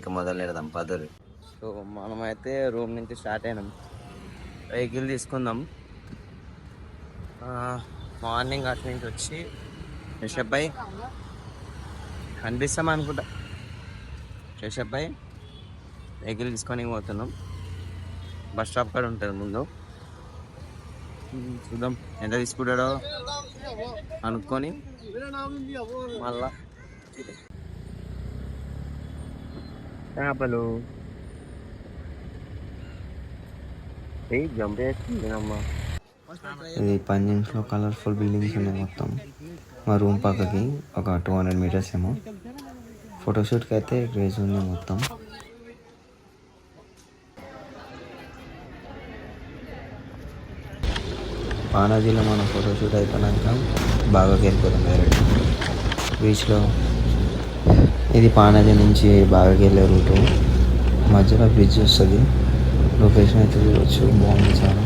ఇక మొదలు పెడదాం పదురు. సో మనమైతే రూమ్ నుంచి స్టార్ట్ అయినాం. వెహికల్ తీసుకుందాం. మార్నింగ్ అటు నుంచి వచ్చి ఫ్రెషప్ అయ్యి కనిపిస్తాం అనుకుంటా. ఫ్రెషప్ అయ్యి వెహికల్ తీసుకొని పోతున్నాం. బస్ స్టాప్ కాడ ఉంటుంది ముందు. చూద్దాం ఎంత తీసుకుంటాడో అనుకొని మళ్ళా చేపలు జంప్ చేస్తుందమ్మా. ఇది పంజాబ్స్లో కలర్ఫుల్ బిల్డింగ్స్ ఉన్నాయి మొత్తం. మా రూమ్ పక్కకి ఒక 200 మీటర్స్ ఏమో. ఫోటోషూట్కి అయితే క్రేజ్ ఉంది మొత్తం. పానాజీలో మన ఫోటోషూట్ అయిపోయాక బాగాకి వెళ్ళిపోతాం డైరెక్ట్ బీచ్లో. ఇది పానాజీ నుంచి బాగాకి వెళ్ళే రూటు. మధ్యలో బ్రిడ్జ్ వస్తుంది. లొకేషన్ అయితే చూడవచ్చు, బాగుంది చాలా.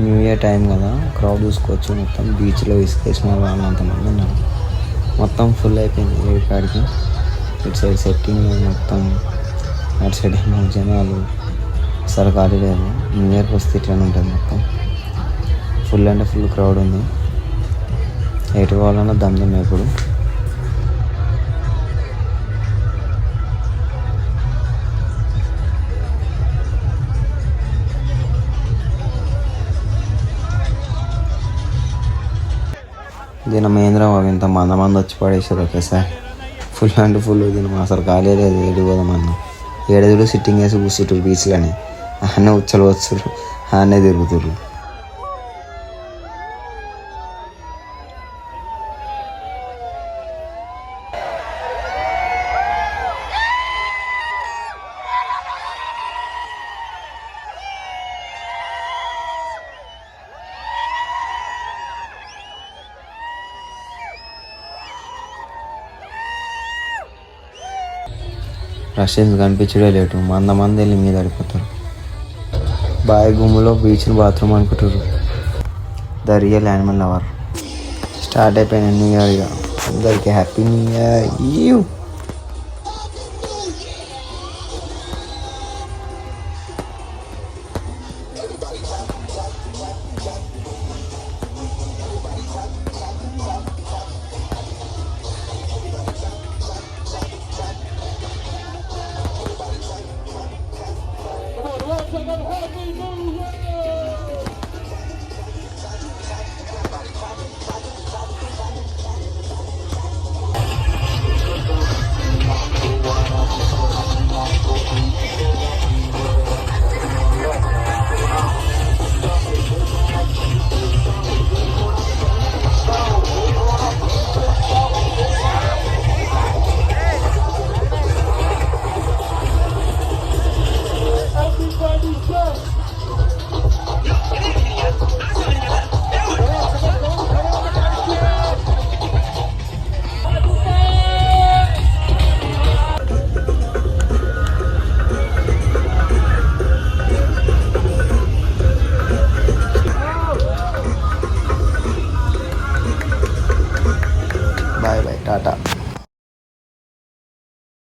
న్యూ ఇయర్ టైం కదా, క్రౌడ్ చూసుకోవచ్చు. మొత్తం బీచ్లో ఇసుకేసిన వాళ్ళు అంతమంది ఉన్నారు. మొత్తం ఫుల్ అయిపోయింది ఏ కాడికి. ఇటు సైడ్ సెట్టింగ్ మొత్తం, అటు సైడ్ ఏమో జనాలు అసలు ఖాళీ లేదు. న్యూ ఇయర్కి వస్తే ఇట్లనే ఉంటుంది మొత్తం. ఫుల్ అంటే ఫుల్ క్రౌడ్ ఉంది. ఎటు పోవాలన్నా దమ్దం ఇప్పుడు. దీని మహేంద్ర బాబు ఇంత మంది వచ్చి పడేసారు ఒకేసారి. ఫుల్ అంటే ఫుల్. దీని అసలు ఖాళీ లేదు. ఏడు పోదామన్నా ఏడుగురు సిట్టింగ్ వేసి కూర్చుంటారు బీచ్లని. అన్నీ ఉచ్చలు వచ్చురు, అన్నీ తిరుగుతుర్రు. Russians కనిపించడే late. మంది వెళ్ళి మీద పడిపోతారు. బాయ్ గుమ్ములో బీచ్ని బాత్రూమ్ అనుకుంటారు. The real animal lover. Start అయిపోయిన న్యూ ఇయర్. ఇక అందరికీ హ్యాపీ న్యూ ఇయర్.